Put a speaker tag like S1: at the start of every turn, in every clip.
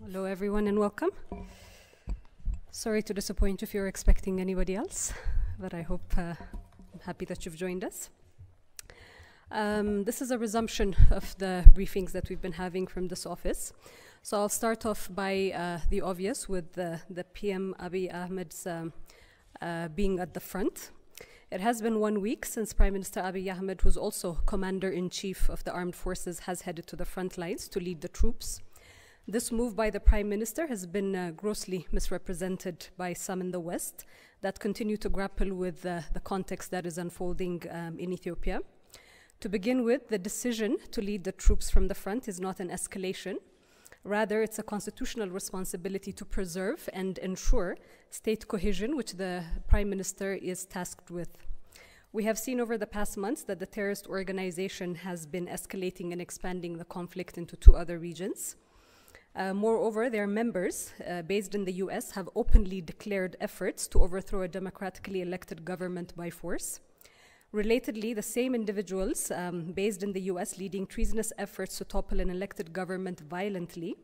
S1: Hello everyone and welcome. Sorry to disappoint if you're expecting anybody else, but I hope I'm happy that you've joined us. This is a resumption of the briefings that we've been having from this office. So I'll start off by the obvious with the PM Abiy Ahmed's being at the front. It has been 1 week since Prime Minister Abiy Ahmed, who's also Commander-in-Chief of the Armed Forces, has headed to the front lines to lead the troops. This move by the Prime Minister has been grossly misrepresented by some in the West that continue to grapple with the context that is unfolding in Ethiopia. To begin with, the decision to lead the troops from the front is not an escalation. Rather, it's a constitutional responsibility to preserve and ensure state cohesion, which the Prime Minister is tasked with. We have seen over the past months that the terrorist organization has been escalating and expanding the conflict into 2 other regions. Moreover, their members, based in the US, have openly declared efforts to overthrow a democratically elected government by force. Relatedly, the same individuals based in the US leading treasonous efforts to topple an elected government violently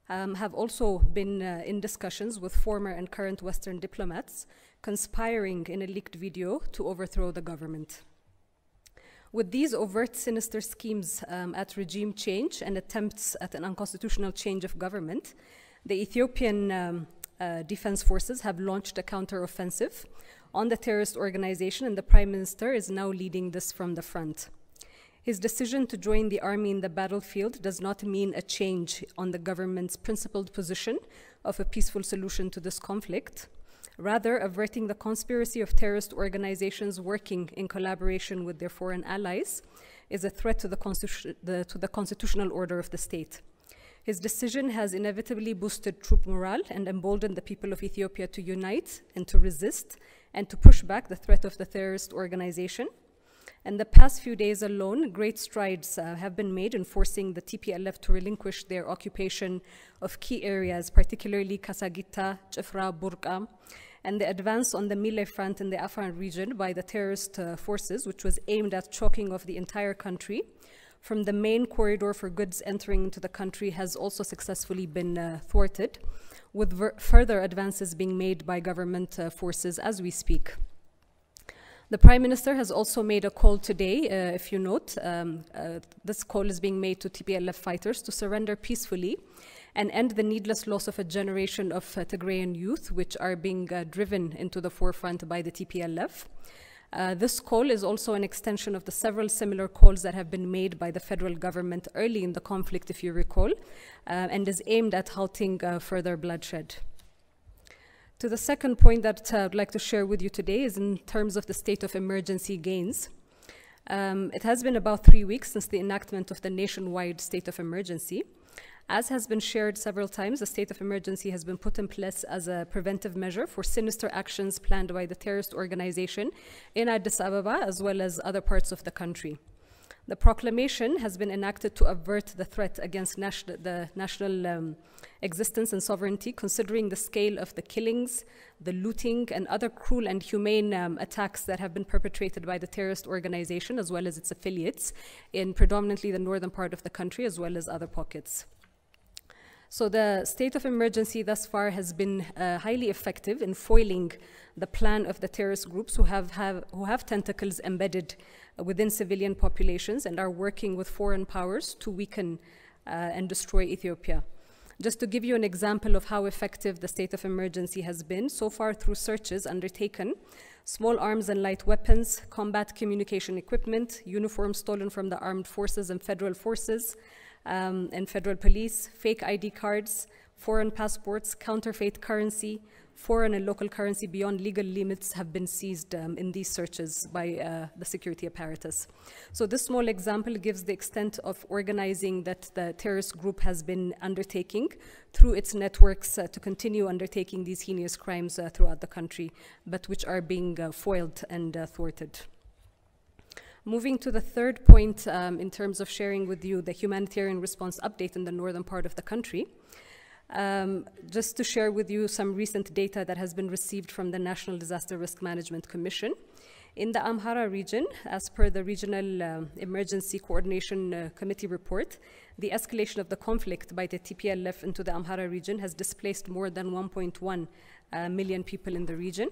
S1: have also been in discussions with former and current Western diplomats, conspiring in a leaked video to overthrow the government. With these overt sinister schemes at regime change and attempts at an unconstitutional change of government, the Ethiopian Defense Forces have launched a counter-offensive on the terrorist organization, and the Prime Minister is now leading this from the front. His decision to join the army in the battlefield does not mean a change on the government's principled position of a peaceful solution to this conflict. Rather, averting the conspiracy of terrorist organizations working in collaboration with their foreign allies is a threat to the constitutional order of the state. His decision has inevitably boosted troop morale and emboldened the people of Ethiopia to unite and to resist and to push back the threat of the terrorist organization. In the past few days alone, great strides have been made in forcing the TPLF to relinquish their occupation of key areas, particularly Kasagita, Chifra, Burqa, and the advance on the Mille front in the Afar region by the terrorist forces, which was aimed at choking off the entire country from the main corridor for goods entering into the country, has also successfully been thwarted, with further advances being made by government forces as we speak. The Prime Minister has also made a call today, if you note, this call is being made to TPLF fighters to surrender peacefully and end the needless loss of a generation of Tigrayan youth, which are being driven into the forefront by the TPLF. This call is also an extension of the several similar calls that have been made by the federal government early in the conflict, if you recall, and is aimed at halting further bloodshed. To the second point that I'd like to share with you today is in terms of the state of emergency gains. It has been about 3 weeks since the enactment of the nationwide state of emergency. As has been shared several times, the state of emergency has been put in place as a preventive measure for sinister actions planned by the terrorist organization in Addis Ababa as well as other parts of the country. The proclamation has been enacted to avert the threat against the national existence and sovereignty, considering the scale of the killings, the looting, and other cruel and humane attacks that have been perpetrated by the terrorist organization as well as its affiliates in predominantly the northern part of the country as well as other pockets. So the state of emergency thus far has been highly effective in foiling the plan of the terrorist groups who have tentacles embedded within civilian populations and are working with foreign powers to weaken and destroy Ethiopia. Just to give you an example of how effective the state of emergency has been, so far through searches undertaken, small arms and light weapons, combat communication equipment, uniforms stolen from the armed forces and federal forces, and federal police, fake ID cards, foreign passports, counterfeit currency, foreign and local currency beyond legal limits have been seized in these searches by the security apparatus. So this small example gives the extent of organizing that the terrorist group has been undertaking through its networks to continue undertaking these heinous crimes throughout the country, but which are being foiled and thwarted. Moving to the third point in terms of sharing with you the humanitarian response update in the northern part of the country. Just to share with you some recent data that has been received from the National Disaster Risk Management Commission. In the Amhara region, as per the Regional Emergency Coordination Committee report, the escalation of the conflict by the TPLF into the Amhara region has displaced more than 1.1 million people in the region.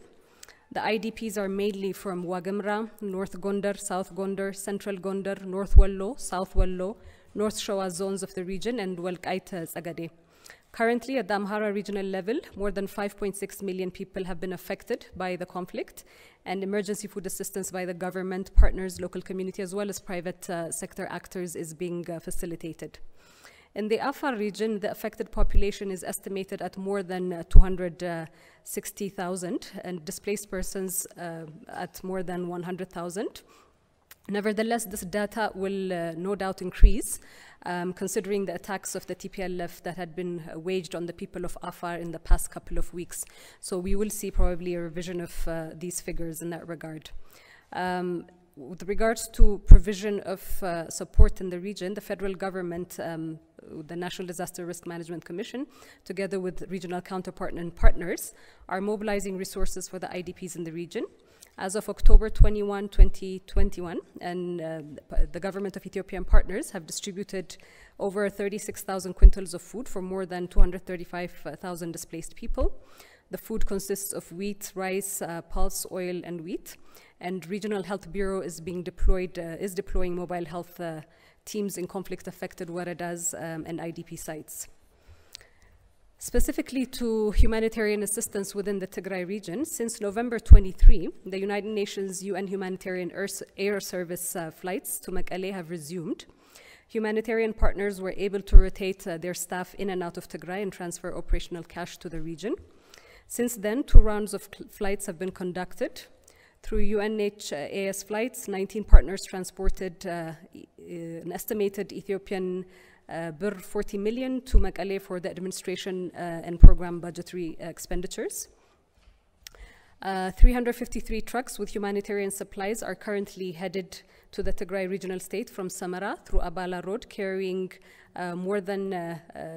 S1: The IDPs are mainly from Wagamra, North Gondar, South Gondar, Central Gondar, North Wallo, South Wallo, North Showa zones of the region, and Walqaita Zagade. Currently, at the Amhara regional level, more than 5.6 million people have been affected by the conflict, and emergency food assistance by the government, partners, local community, as well as private sector actors is being facilitated. In the Afar region, the affected population is estimated at more than 260,000 and displaced persons at more than 100,000. Nevertheless, this data will no doubt increase considering the attacks of the TPLF that had been waged on the people of Afar in the past couple of weeks. So we will see probably a revision of these figures in that regard. With regards to provision of support in the region, the federal government, the National Disaster Risk Management Commission, together with regional counterpart and partners, are mobilizing resources for the IDPs in the region. As of October 21, 2021, and the government of Ethiopia and partners have distributed over 36,000 quintals of food for more than 235,000 displaced people. The food consists of wheat, rice, pulse, oil, and wheat. And Regional Health Bureau is deploying mobile health teams in conflict-affected waradas and IDP sites. Specifically to humanitarian assistance within the Tigray region, since November 23, the United Nations UN Humanitarian Air Service flights to Mekelle have resumed. Humanitarian partners were able to rotate their staff in and out of Tigray and transfer operational cash to the region. Since then, 2 rounds of flights have been conducted. Through UNHAS flights, 19 partners transported an estimated Ethiopian birr 40 million to Mekelle for the administration and program budgetary expenditures. 353 trucks with humanitarian supplies are currently headed to the Tigray regional state from Samara through Abala Road, carrying more than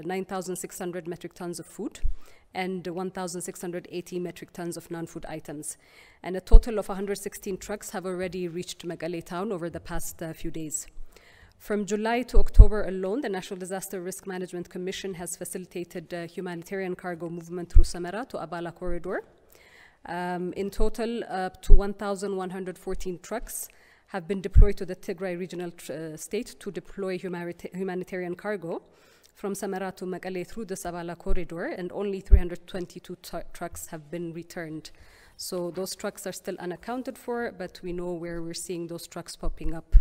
S1: 9,600 metric tons of food and 1,680 metric tons of non-food items. And a total of 116 trucks have already reached Mekelle town over the past few days. From July to October alone, the National Disaster Risk Management Commission has facilitated humanitarian cargo movement through Samara to Abala corridor. In total, up to 1,114 trucks have been deployed to the Tigray regional state to deploy humanitarian cargo from Samara to Mekelle through the Abala corridor, and only 322 trucks have been returned. So those trucks are still unaccounted for, but we know where we're seeing those trucks popping up.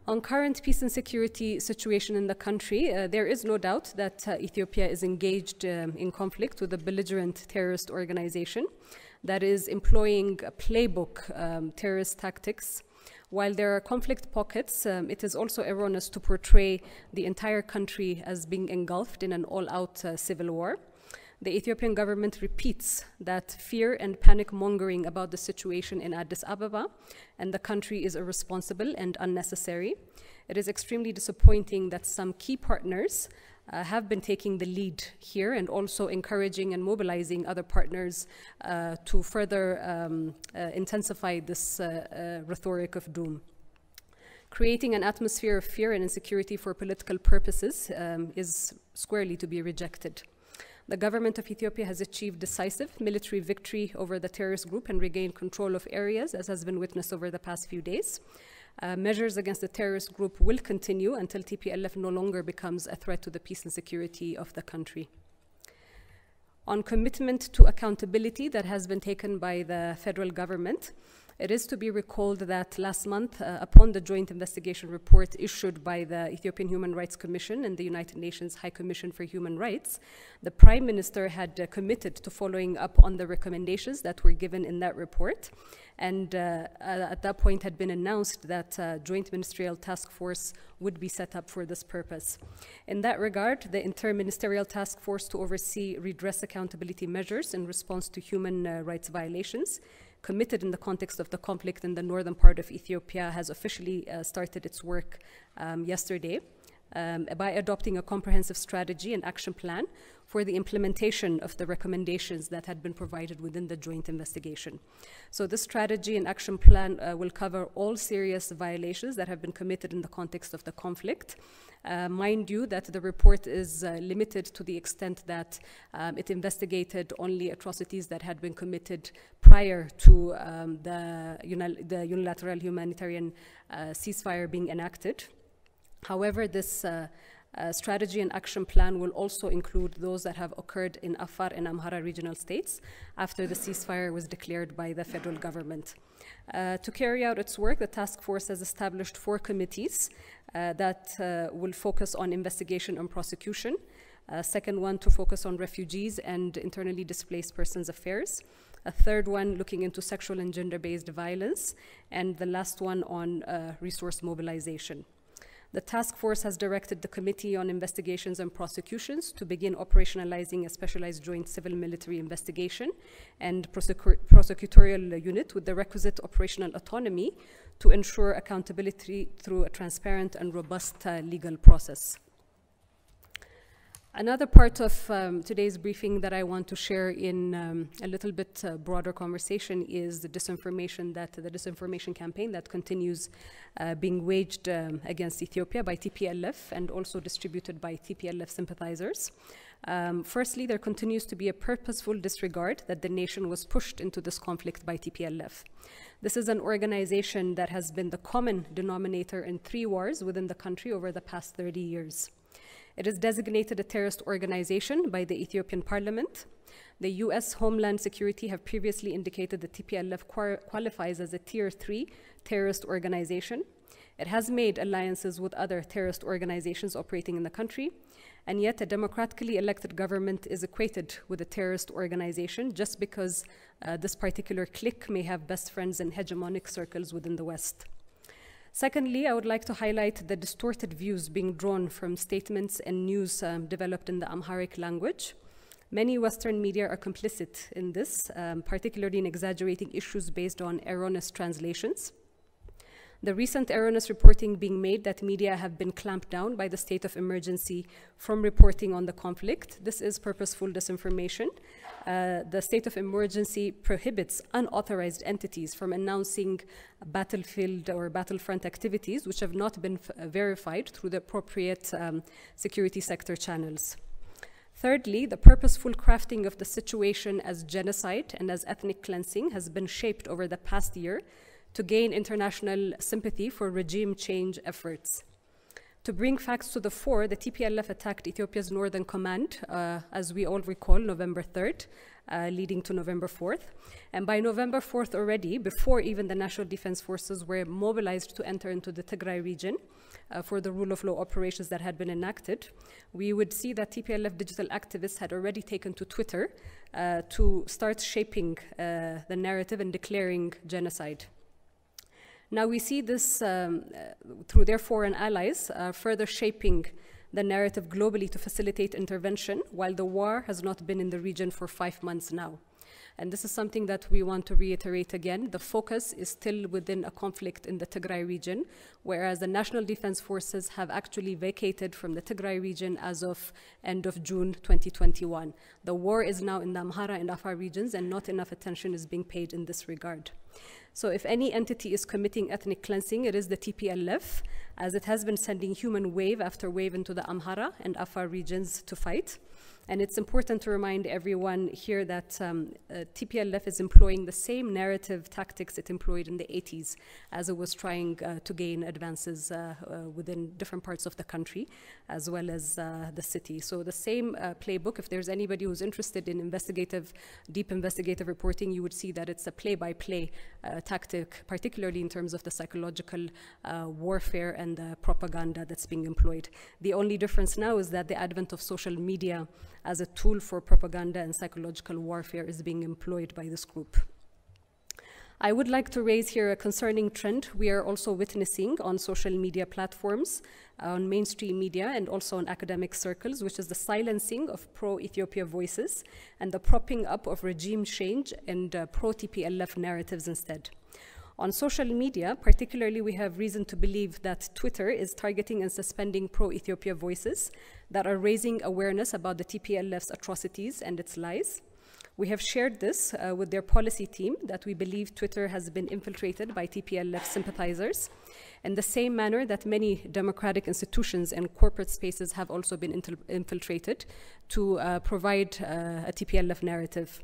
S1: On current peace and security situation in the country, there is no doubt that Ethiopia is engaged in conflict with a belligerent terrorist organization that is employing a playbook terrorist tactics. While there are conflict pockets, it is also erroneous to portray the entire country as being engulfed in an all-out civil war. The Ethiopian government repeats that fear and panic mongering about the situation in Addis Ababa and the country is irresponsible and unnecessary. It is extremely disappointing that some key partners have been taking the lead here and also encouraging and mobilizing other partners to further intensify this rhetoric of doom. Creating an atmosphere of fear and insecurity for political purposes is squarely to be rejected. The government of Ethiopia has achieved decisive military victory over the terrorist group and regained control of areas, as has been witnessed over the past few days. Measures against the terrorist group will continue until TPLF no longer becomes a threat to the peace and security of the country. On commitment to accountability that has been taken by the federal government, it is to be recalled that last month, upon the joint investigation report issued by the Ethiopian Human Rights Commission and the United Nations High Commission for Human Rights, the Prime Minister had committed to following up on the recommendations that were given in that report. And at that point had been announced that a joint ministerial task force would be set up for this purpose. In that regard, the interministerial task force to oversee redress accountability measures in response to human rights violations committed in the context of the conflict in the northern part of Ethiopia has officially started its work yesterday. by adopting a comprehensive strategy and action plan for the implementation of the recommendations that had been provided within the joint investigation. So this strategy and action plan will cover all serious violations that have been committed in the context of the conflict. Mind you that the report is limited to the extent that it investigated only atrocities that had been committed prior to the unilateral humanitarian ceasefire being enacted. However, this strategy and action plan will also include those that have occurred in Afar and Amhara regional states after the ceasefire was declared by the federal government. To carry out its work, the task force has established 4 committees that will focus on investigation and prosecution. Second one to focus on refugees and internally displaced persons affairs. A third one looking into sexual and gender-based violence. And the last one on resource mobilization. The task force has directed the Committee on Investigations and Prosecutions to begin operationalizing a specialized joint civil-military investigation and prosecutorial unit with the requisite operational autonomy to ensure accountability through a transparent and robust legal process. Another part of today's briefing that I want to share in a little bit broader conversation is the disinformation campaign that continues being waged against Ethiopia by TPLF and also distributed by TPLF sympathizers. Firstly, there continues to be a purposeful disregard that the nation was pushed into this conflict by TPLF. This is an organization that has been the common denominator in 3 wars within the country over the past 30 years. It is designated a terrorist organization by the Ethiopian parliament. The US Homeland Security have previously indicated that TPLF qualifies as a Tier 3 terrorist organization. It has made alliances with other terrorist organizations operating in the country, and yet a democratically elected government is equated with a terrorist organization just because this particular clique may have best friends in hegemonic circles within the West. Secondly, I would like to highlight the distorted views being drawn from statements and news developed in the Amharic language. Many Western media are complicit in this, particularly in exaggerating issues based on erroneous translations. The recent erroneous reporting being made that media have been clamped down by the state of emergency from reporting on the conflict. This is purposeful disinformation. The state of emergency prohibits unauthorized entities from announcing battlefield or battlefront activities which have not been verified through the appropriate security sector channels. Thirdly, the purposeful crafting of the situation as genocide and as ethnic cleansing has been shaped over the past year to gain international sympathy for regime change efforts. To bring facts to the fore, the TPLF attacked Ethiopia's Northern Command, as we all recall, November 3rd, leading to November 4th. And by November 4th already, before even the National Defense Forces were mobilized to enter into the Tigray region for the rule of law operations that had been enacted, we would see that TPLF digital activists had already taken to Twitter to start shaping the narrative and declaring genocide. Now we see this through their foreign allies further shaping the narrative globally to facilitate intervention, while the war has not been in the region for 5 months now. And this is something that we want to reiterate again. The focus is still within a conflict in the Tigray region, whereas the National Defense Forces have actually vacated from the Tigray region as of end of June 2021. The war is now in the Amhara and Afar regions, and not enough attention is being paid in this regard. So if any entity is committing ethnic cleansing, it is the TPLF, as it has been sending human wave after wave into the Amhara and Afar regions to fight. And it's important to remind everyone here that TPLF is employing the same narrative tactics it employed in the 80s as it was trying to gain advances within different parts of the country, as well as the city. So the same playbook, if there's anybody who's interested in deep investigative reporting, you would see that it's a play-by-play tactic, particularly in terms of the psychological warfare and the propaganda that's being employed. The only difference now is that the advent of social media as a tool for propaganda and psychological warfare is being employed by this group. I would like to raise here a concerning trend we are also witnessing on social media platforms, on mainstream media, and also on academic circles, which is the silencing of pro-Ethiopia voices and the propping up of regime change and pro-TPLF narratives instead. On social media, particularly, we have reason to believe that Twitter is targeting and suspending pro-Ethiopia voices that are raising awareness about the TPLF's atrocities and its lies. We have shared this with their policy team, that we believe Twitter has been infiltrated by TPLF sympathizers in the same manner that many democratic institutions and corporate spaces have also been infiltrated to provide a TPLF narrative.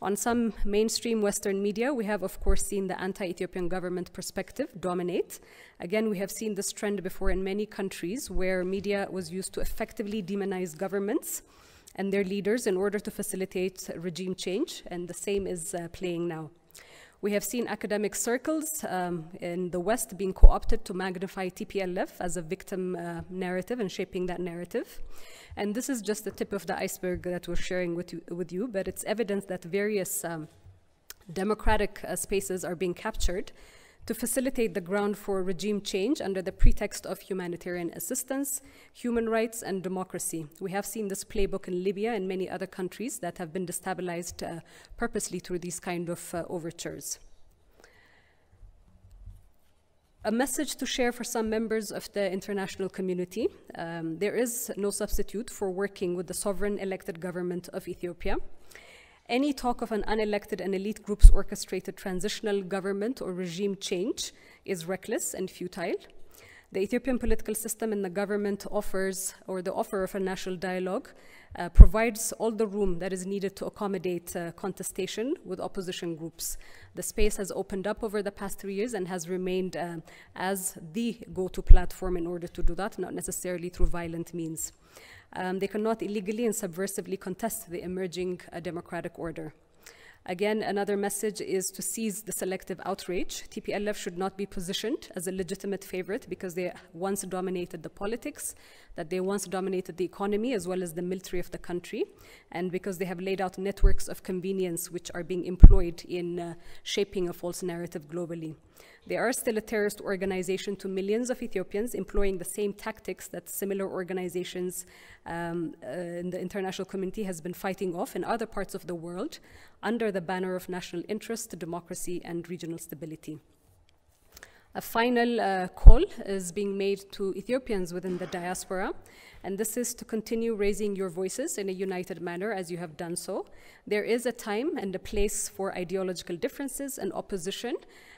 S1: On some mainstream Western media, we have, of course, seen the anti-Ethiopian government perspective dominate. Again, we have seen this trend before in many countries where media was used to effectively demonize governments and their leaders in order to facilitate regime change, and the same is playing now. We have seen academic circles in the West being co-opted to magnify TPLF as a victim narrative and shaping that narrative. And this is just the tip of the iceberg that we're sharing with you, but it's evidence that various democratic spaces are being captured to facilitate the ground for regime change under the pretext of humanitarian assistance, human rights, and democracy. We have seen this playbook in Libya and many other countries that have been destabilized purposely through these kind of overtures. A message to share for some members of the international community. There is no substitute for working with the sovereign elected government of Ethiopia. Any talk of an unelected and elite group's orchestrated transitional government or regime change is reckless and futile. The Ethiopian political system and the government offers, or the offer of a national dialogue, provides all the room that is needed to accommodate contestation with opposition groups. The space has opened up over the past 3 years and has remained as the go-to platform in order to do that, not necessarily through violent means. They cannot illegally and subversively contest the emerging democratic order. Again, another message is to cease the selective outrage. TPLF should not be positioned as a legitimate favorite because they once dominated the politics, that they once dominated the economy as well as the military of the country, and because they have laid out networks of convenience which are being employed in shaping a false narrative globally. They are still a terrorist organization to millions of Ethiopians, employing the same tactics that similar organizations in the international community has been fighting off in other parts of the world under the banner of national interest, democracy, and regional stability. A final call is being made to Ethiopians within the diaspora, and this is to continue raising your voices in a united manner as you have done so. There is a time and a place for ideological differences and opposition,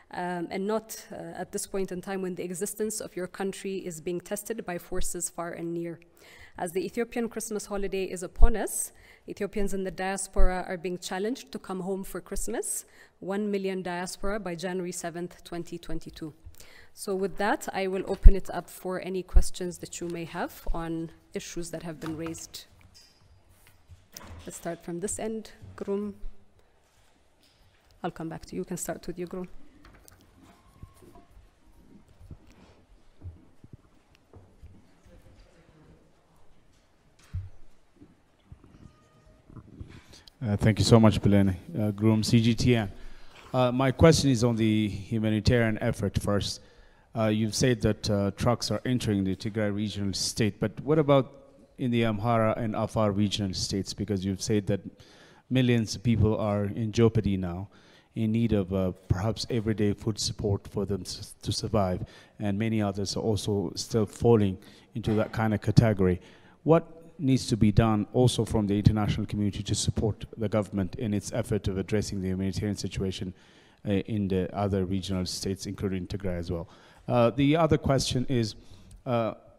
S1: and not at this point in time when the existence of your country is being tested by forces far and near. As the Ethiopian Christmas holiday is upon us, Ethiopians in the diaspora are being challenged to come home for Christmas, 1 million diaspora by January 7th, 2022. So with that, I will open it up for any questions that you may have on issues that have been raised. Let's start from this end. Grum. I'll come back to you. You can start with you, Grum.
S2: Thank you so much, Belén. Groom, CGTN. My question is on the humanitarian effort first. You've said that trucks are entering the Tigray regional state, but what about in the Amhara and Afar regional states? Because you've said that millions of people are in jeopardy now, in need of perhaps everyday food support for them to survive, and many others are also still falling into that kind of category. What needs to be done also from the international community to support the government in its effort of addressing the humanitarian situation in the other regional states, including Tigray as well? The other question is,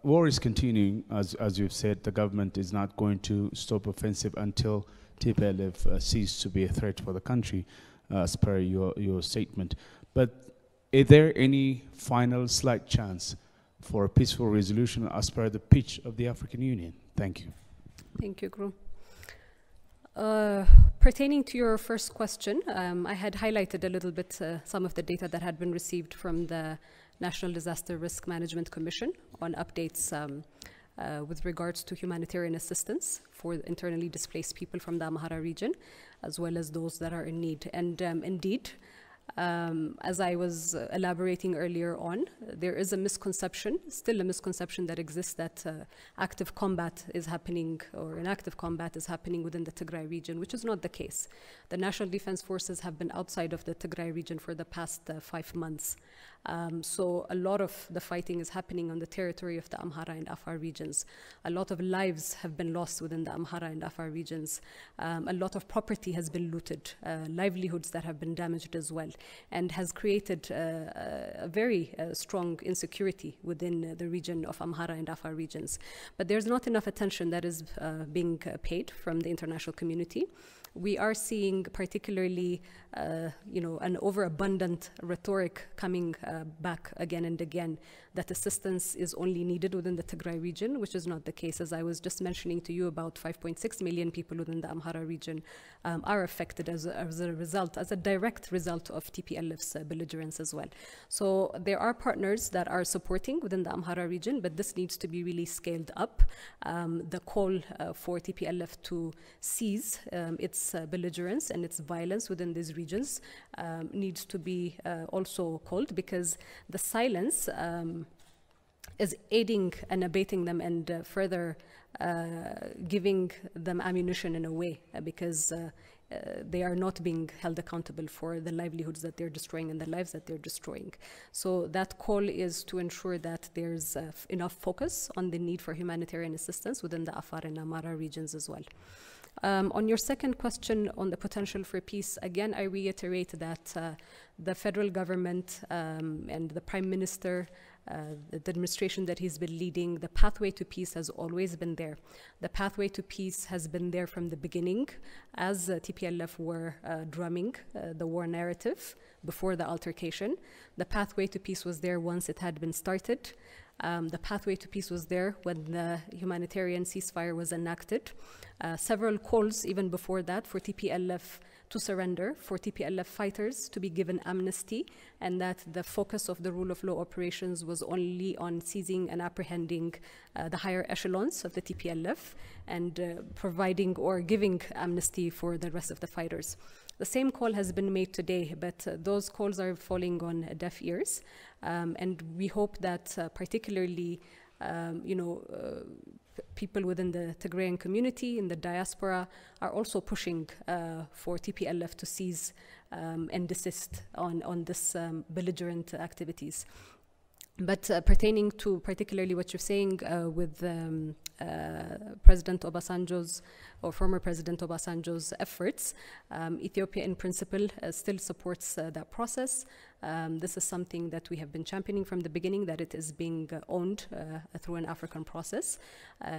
S2: war is continuing, as you've said. The government is not going to stop offensive until TPLF ceases to be a threat for the country, as per your statement. But is there any final slight chance for a peaceful resolution as per the pitch of the African Union? Thank you.
S1: Thank you, Gru. Pertaining to your first question, I had highlighted a little bit some of the data that had been received from the National Disaster Risk Management Commission on updates with regards to humanitarian assistance for internally displaced people from the Amhara region, as well as those that are in need. And indeed, As I was elaborating earlier on, there is a misconception, still a misconception that exists that active combat is happening, or an active combat is happening within the Tigray region, which is not the case. The National Defense Forces have been outside of the Tigray region for the past 5 months. So a lot of the fighting is happening on the territory of the Amhara and Afar regions. A lot of lives have been lost within the Amhara and Afar regions. A lot of property has been looted, livelihoods that have been damaged as well, and has created a very strong insecurity within the region of Amhara and Afar regions. But there's not enough attention that is being paid from the international community. We are seeing particularly, an overabundant rhetoric coming back again and again, that assistance is only needed within the Tigray region, which is not the case. As I was just mentioning to you, about 5.6 million people within the Amhara region are affected as a result, as a direct result of TPLF's belligerence as well. So there are partners that are supporting within the Amhara region, but this needs to be really scaled up. The call for TPLF to cease its belligerence and its violence within these regions needs to be also called, because the silence is aiding and abating them, and further giving them ammunition in a way, because they are not being held accountable for the livelihoods that they're destroying and the lives that they're destroying. So that call is to ensure that there's enough focus on the need for humanitarian assistance within the Afar and Amhara regions as well. On your second question on the potential for peace, again, I reiterate that the federal government and the Prime Minister, the administration that he's been leading, the pathway to peace has always been there. The pathway to peace has been there from the beginning, as TPLF were drumming the war narrative before the altercation. The pathway to peace was there once it had been started. The pathway to peace was there when the humanitarian ceasefire was enacted. Several calls even before that for TPLF to surrender, for TPLF fighters to be given amnesty, and that the focus of the rule of law operations was only on seizing and apprehending the higher echelons of the TPLF and providing or giving amnesty for the rest of the fighters. The same call has been made today, but those calls are falling on deaf ears. And we hope that particularly, people within the Tigrayan community in the diaspora are also pushing for TPLF to cease and desist on this belligerent activities. But pertaining to particularly what you're saying with President Obasanjo's or former President Obasanjo's efforts, Ethiopia in principle still supports that process. This is something that we have been championing from the beginning, that it is being owned through an African process.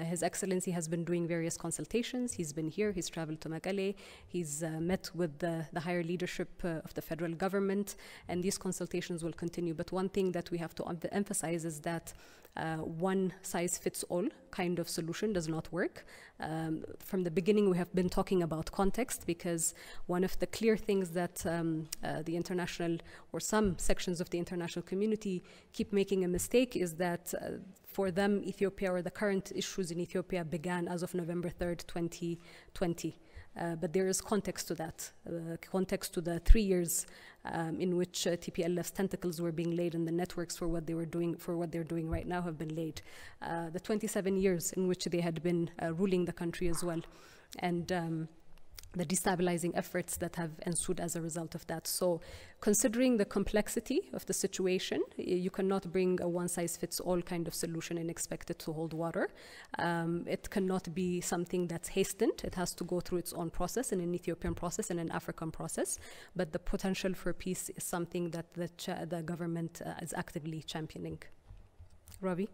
S1: His Excellency has been doing various consultations. He's been here, he's traveled to Mekelle, he's met with the higher leadership of the federal government, and these consultations will continue. But one thing that we have to emphasize is that one size fits all kind of solution does not work. From the beginning, we have been talking about context, because one of the clear things that the international or some sections of the international community keep making a mistake is that for them, Ethiopia or the current issues in Ethiopia began as of November 3rd, 2020. But there is context to that, context to the 3 years in which TPLF's tentacles were being laid, and the networks for what they were doing, for what they're doing right now, have been laid. The 27 years in which they had been ruling the country as well, and the destabilizing efforts that have ensued as a result of that. So considering the complexity of the situation, you cannot bring a one-size-fits-all kind of solution and expect it to hold water. It cannot be something that's hastened. It has to go through its own process, and an Ethiopian process and an African process. But the potential for peace is something that the government is actively championing. Ravi?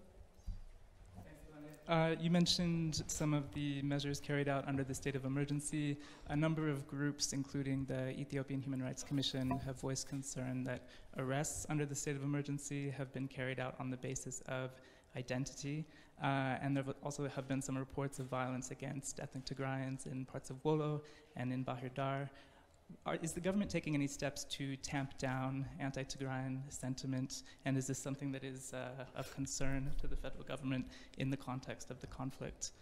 S3: You mentioned some of the measures carried out under the state of emergency. A number of groups, including the Ethiopian Human Rights Commission, have voiced concern that arrests under the state of emergency have been carried out on the basis of identity. And there also have been some reports of violence against ethnic Tigrayans in parts of Wollo and in Bahir Dar. Is the government taking any steps to tamp down anti-Tigrayan sentiment, and is this something that is of concern to the federal government in the context of the conflict?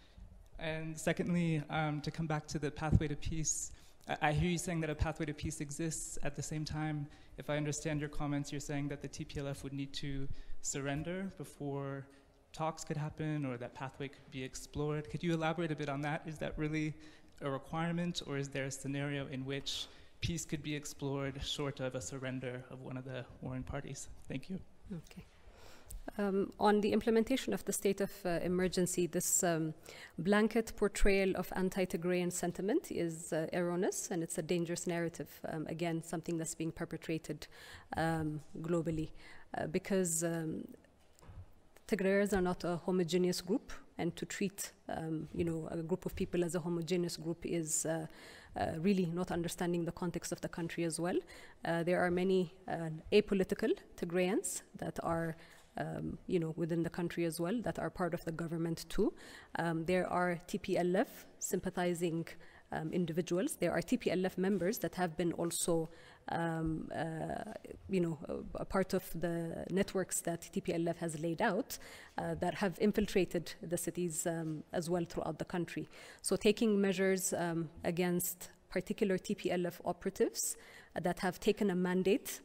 S3: And secondly, to come back to the pathway to peace, I hear you saying that a pathway to peace exists. At the same time, if I understand your comments, you're saying that the TPLF would need to surrender before talks could happen, or that pathway could be explored. Could you elaborate a bit on that? Is that really a requirement, or is there a scenario in which peace could be explored short of a surrender of one of the warring parties? Thank you.
S1: Okay. On the implementation of the state of emergency, this blanket portrayal of anti-Tigrayan sentiment is erroneous, and it's a dangerous narrative. Again, something that's being perpetrated globally, because Tigrayans are not a homogeneous group, and to treat a group of people as a homogeneous group is really not understanding the context of the country as well. There are many apolitical Tigrayans that are within the country as well, that are part of the government too. There are TPLF sympathizing individuals. There are TPLF members that have been also, a part of the networks that TPLF has laid out that have infiltrated the cities as well throughout the country. So taking measures against particular TPLF operatives that have taken a mandate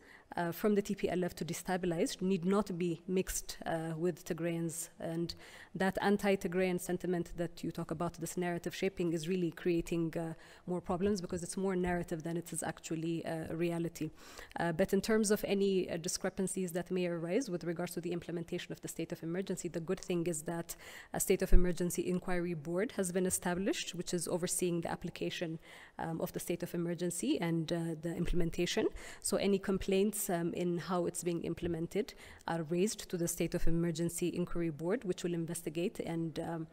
S1: from the TPLF to destabilize need not be mixed with Tigrayans, and that anti-Tigrayan sentiment that you talk about, this narrative shaping, is really creating more problems because it's more narrative than it is actually a reality. But in terms of any discrepancies that may arise with regards to the implementation of the state of emergency, the good thing is that a state of emergency inquiry board has been established, which is overseeing the application of the state of emergency and the implementation. So any complaints in how it's being implemented are raised to the State of Emergency Inquiry Board, which will investigate and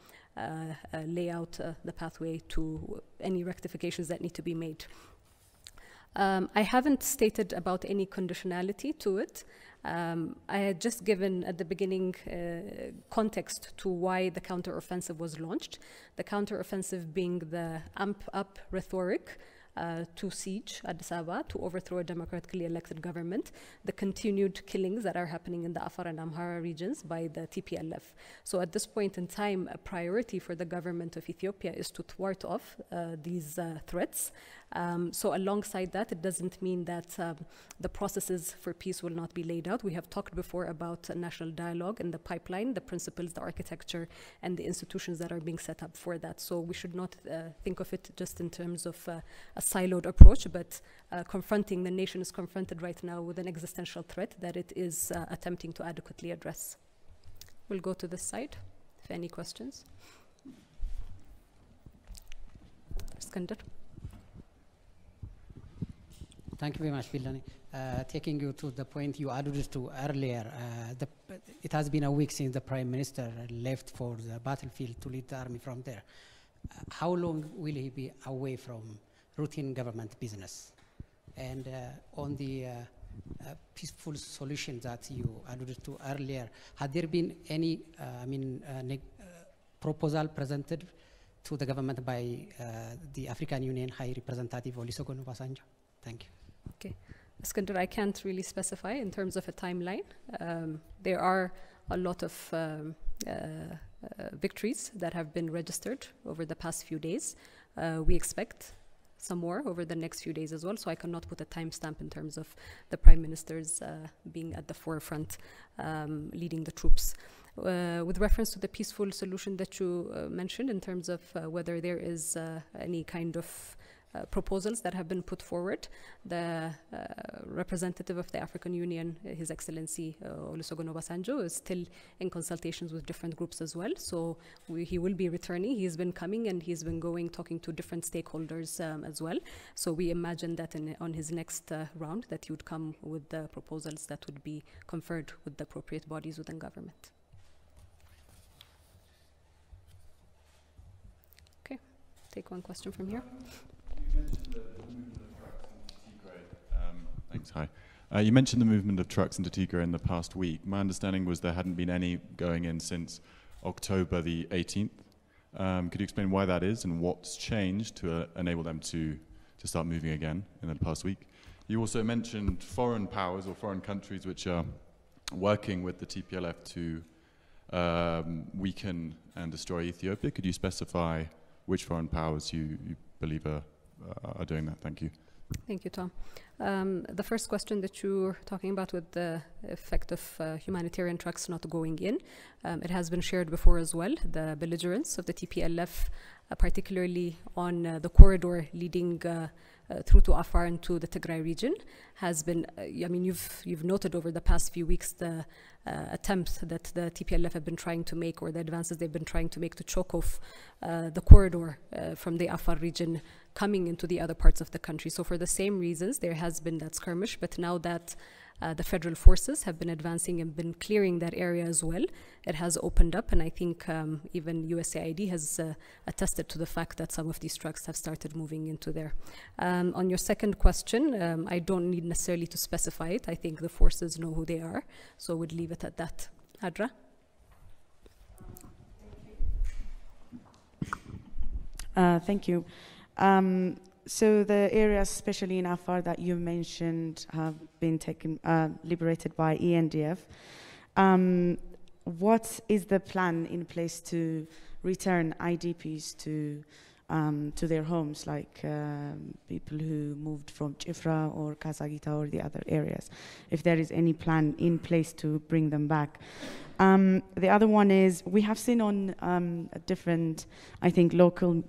S1: lay out the pathway to any rectifications that need to be made. I haven't stated about any conditionality to it. I had just given at the beginning context to why the counteroffensive was launched. The counteroffensive being the amp up rhetoric to siege Addis Ababa, to overthrow a democratically elected government, the continued killings that are happening in the Afar and Amhara regions by the TPLF. So at this point in time, a priority for the government of Ethiopia is to thwart off these threats. So alongside that, it doesn't mean that the processes for peace will not be laid out. We have talked before about national dialogue and the pipeline, the principles, the architecture, and the institutions that are being set up for that. So we should not think of it just in terms of a siloed approach, but confronting, the nation is confronted right now with an existential threat that it is attempting to adequately address. We'll go to this side, if any questions. Iskander.
S4: Thank you very much, Billani. Taking you to the point you alluded to earlier, it has been a week since the Prime Minister left for the battlefield to lead the army from there. How long will he be away from routine government business? And on the peaceful solution that you alluded to earlier, had there been any proposal presented to the government by the African Union High Representative Olusegun Obasanjo? Thank you.
S1: Okay. Iskander, I can't really specify in terms of a timeline. There are a lot of victories that have been registered over the past few days. We expect some more over the next few days as well, so I cannot put a timestamp in terms of the Prime Minister's being at the forefront leading the troops. With reference to the peaceful solution that you mentioned in terms of whether there is any kind of proposals that have been put forward, the representative of the African Union, His Excellency Olusegun Obasanjo, is still in consultations with different groups as well. So he will be returning. He's been coming and he's been going, talking to different stakeholders as well. So we imagine that on his next round that he would come with the proposals that would be conferred with the appropriate bodies within government. Okay, take one question from here.
S5: You mentioned the movement of trucks into Tigray. Thanks, hi. You mentioned the movement of trucks into Tigray in the past week. My understanding was there hadn't been any going in since October the 18th. Could you explain why that is and what's changed to enable them to start moving again in the past week? You also mentioned foreign powers or foreign countries which are working with the TPLF to weaken and destroy Ethiopia. Could you specify which foreign powers you believe are are doing that? Thank you.
S1: Thank you, Tom. The first question that you were talking about with the effect of humanitarian trucks not going in, it has been shared before as well. The belligerence of the TPLF, particularly on the corridor leading through to Afar and to the Tigray region, has been, I mean, you've noted over the past few weeks the attempts that the TPLF have been trying to make, or the advances they've been trying to make to choke off the corridor from the Afar region coming into the other parts of the country. So for the same reasons, there has been that skirmish, but now that the federal forces have been advancing and been clearing that area as well, it has opened up, and I think even USAID has attested to the fact that some of these trucks have started moving into there. On your second question, I don't need necessarily to specify it. I think the forces know who they are, so I would leave it at that. Adra?
S6: Thank you. So the areas, especially in Afar, that you mentioned have been taken, liberated by ENDF. What is the plan in place to return IDPs to their homes, like people who moved from Chifra or Kasagita or the other areas? If there is any plan in place to bring them back. The other one is, we have seen on different, I think, local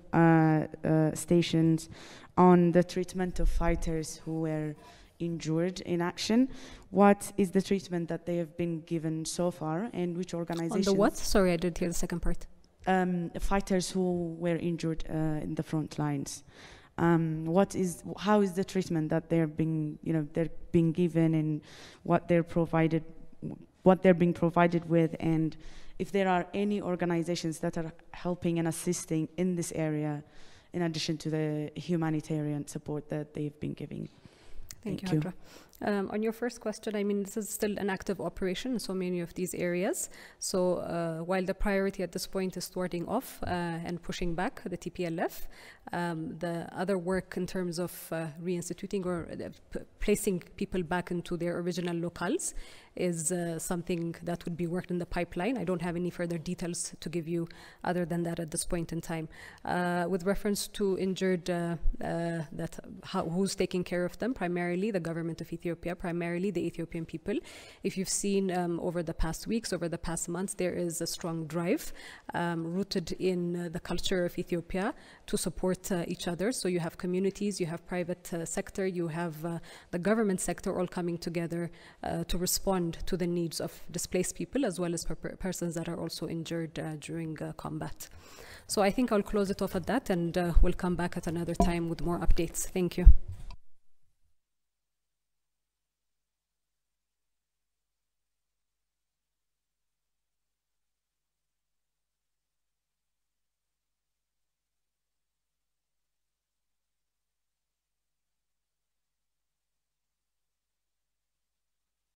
S6: stations on the treatment of fighters who were injured in action. What is the treatment that they have been given so far, and which organizations?
S1: On the what? Sorry, I didn't hear the second part.
S6: Fighters who were injured in the front lines. How is the treatment that they're being given, and what they're being provided with, and if there are any organizations that are helping and assisting in this area in addition to the humanitarian support that they've been giving.
S1: Thank you, Hadra. On your first question, I mean, this is still an active operation in so many of these areas. So while the priority at this point is thwarting off and pushing back the TPLF, the other work in terms of reinstituting or placing people back into their original locales is something that would be worked in the pipeline. I don't have any further details to give you other than that at this point in time. With reference to injured, who's taking care of them? Primarily the government of Ethiopia, primarily the Ethiopian people. If you've seen over the past weeks, over the past months, there is a strong drive rooted in the culture of Ethiopia to support each other. So you have communities, you have private sector, you have the government sector all coming together to respond to the needs of displaced people as well as persons that are also injured during combat. So I think I'll close it off at that, and we'll come back at another time with more updates. Thank you.